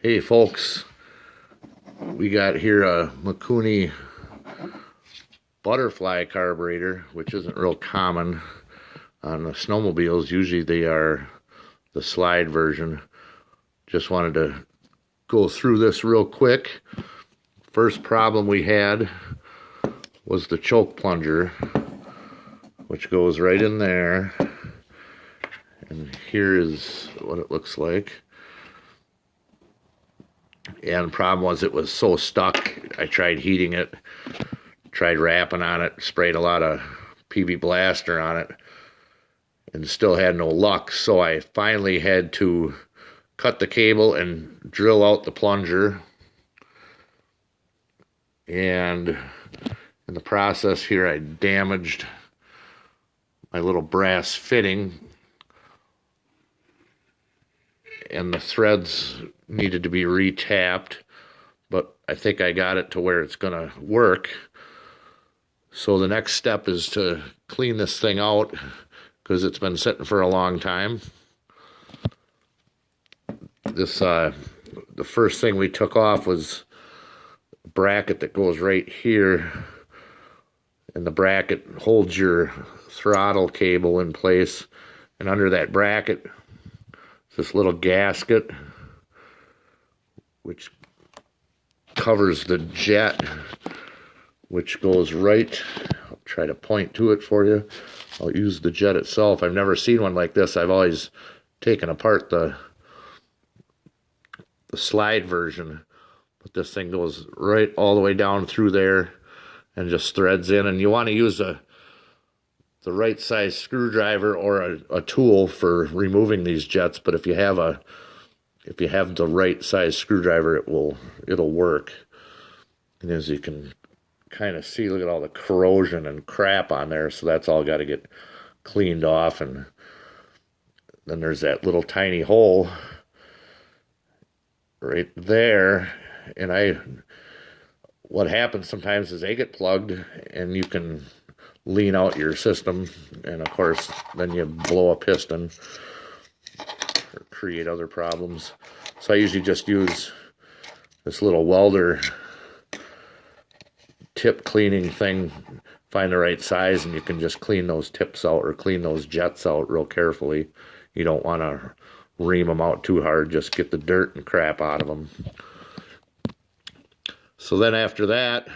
Hey folks, we got here a Mikuni butterfly carburetor, which isn't real common on the snowmobiles. Usually they are the slide version. Just wanted to go through this real quick. First problem we had was the choke plunger, which goes right in there. And here is what it looks like. And the problem was it was so stuck. I tried heating it, tried wrapping on it, sprayed a lot of PB Blaster on it, and still had no luck. So I finally had to cut the cable and drill out the plunger. And in the process here, I damaged my little brass fitting, and the threads needed to be retapped, but I think I got it to where it's gonna work. So the next step is to clean this thing out because it's been sitting for a long time. This the first thing we took off was a bracket that goes right here, and the bracket holds your throttle cable in place, and under that bracket this little gasket which covers the jet, which goes right. I'll try to point to it for you. I'll use the jet itself. I've never seen one like this. I've always taken apart the slide version, but this thing goes right all the way down through there and just threads in. And you want to use the right size screwdriver or a tool for removing these jets, but if you have the right size screwdriver, it'll work. And as you can kind of see, look at all the corrosion and crap on there, so that's all got to get cleaned off. And then there's that little tiny hole right there, and what happens sometimes is they get plugged and you can lean out your system, and of course then you blow a piston or create other problems. So I usually just use this little welder tip cleaning thing, find the right size, and you can just clean those tips out or clean those jets out real carefully. You don't want to ream them out too hard, just get the dirt and crap out of them. So then after that,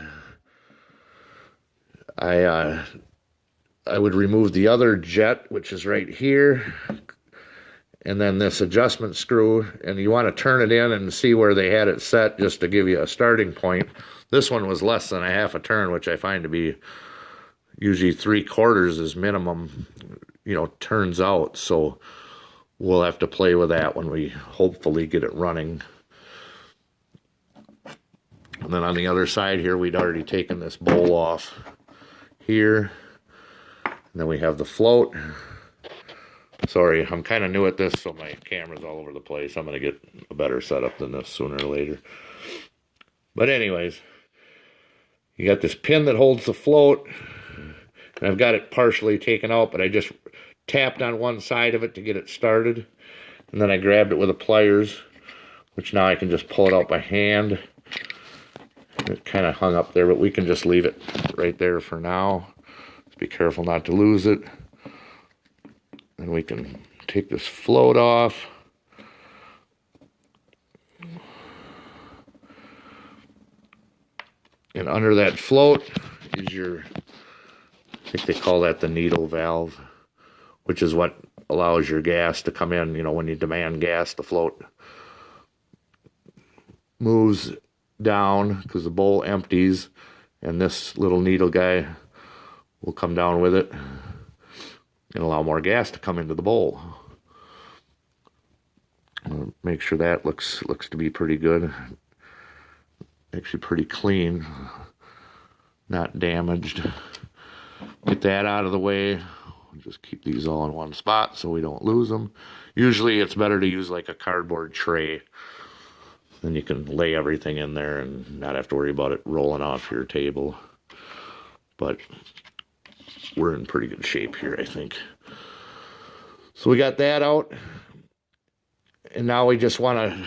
I would remove the other jet, which is right here, and then this adjustment screw, and you want to turn it in and see where they had it set just to give you a starting point. This one was less than a half a turn, which I find to be usually 3/4 is minimum, turns out. So we'll have to play with that when we hopefully get it running. And then on the other side here, we'd already taken this bowl off here. And then we have the float. Sorry, I'm kind of new at this, so my camera's all over the place. I'm going to get a better setup than this sooner or later. But anyways, you got this pin that holds the float. And I've got it partially taken out, but I just tapped on one side of it to get it started. And then I grabbed it with the pliers, which now I can just pull it out by hand. It kind of hung up there, but we can just leave it right there for now. Just be careful not to lose it. And we can take this float off. And under that float is your, I think they call that the needle valve, which is what allows your gas to come in. When you demand gas, the float moves down because the bowl empties, and this little needle guy will come down with it and allow more gas to come into the bowl. Make sure that looks to be pretty good. Actually pretty clean, not damaged. Get that out of the way. Just keep these all in one spot so we don't lose them. Usually it's better to use like a cardboard tray. Then you can lay everything in there and not have to worry about it rolling off your table. But we're in pretty good shape here, I think. So we got that out. And now we just want to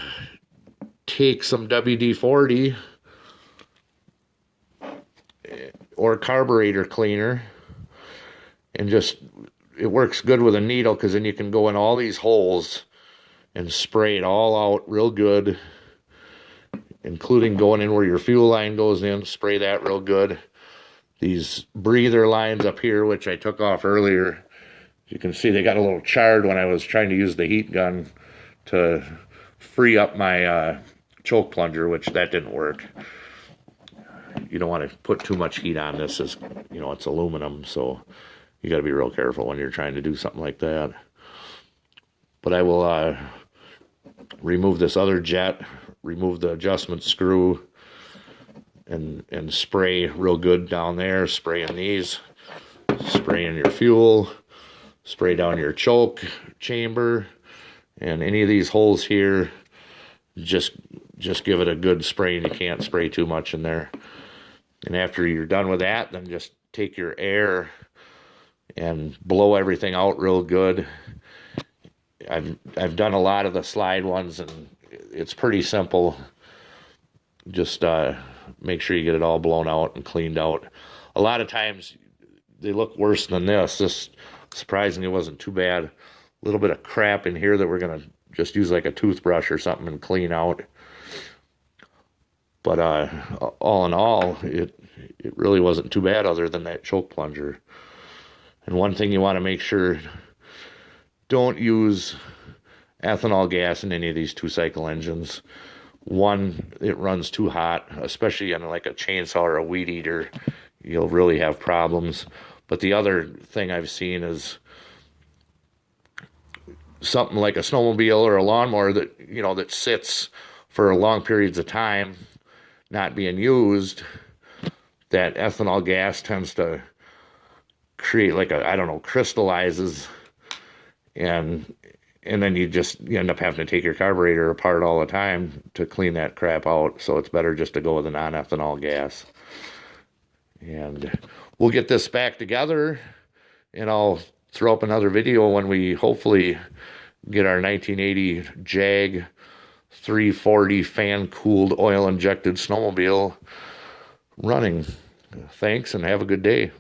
take some WD-40 or carburetor cleaner and just, it works good with a needle because then you can go in all these holes and spray it all out real good, including going in where your fuel line goes in, spray that real good. These breather lines up here, which I took off earlier, you can see they got a little charred when I was trying to use the heat gun to free up my choke plunger, which that didn't work. You don't want to put too much heat on this, as you know, it's aluminum, so you got to be real careful when you're trying to do something like that. But I will remove this other jet, remove the adjustment screw, and spray real good down there. Spray in these, spray in your fuel, spray down your choke chamber, and any of these holes here, just give it a good spray, and you can't spray too much in there. And after you're done with that, then just take your air and blow everything out real good. I've done a lot of the slide ones, and it's pretty simple. Just make sure you get it all blown out and cleaned out. A lot of times they look worse than this. This surprisingly wasn't too bad. A little bit of crap in here that we're gonna just use like a toothbrush or something and clean out. But all in all, it really wasn't too bad other than that choke plunger. And one thing you want to make sure, don't use ethanol gas in any of these 2-cycle engines. One, it runs too hot, especially on like a chainsaw or a weed eater. You'll really have problems. But the other thing I've seen is something like a snowmobile or a lawnmower that, you know, that sits for long periods of time not being used, that ethanol gas tends to create like a, I don't know, crystallizes, and then you end up having to take your carburetor apart all the time to clean that crap out. So it's better just to go with a non-ethanol gas. And we'll get this back together, and I'll throw up another video when we hopefully get our 1980 Jag 340 fan-cooled, oil-injected snowmobile running. Thanks, and have a good day.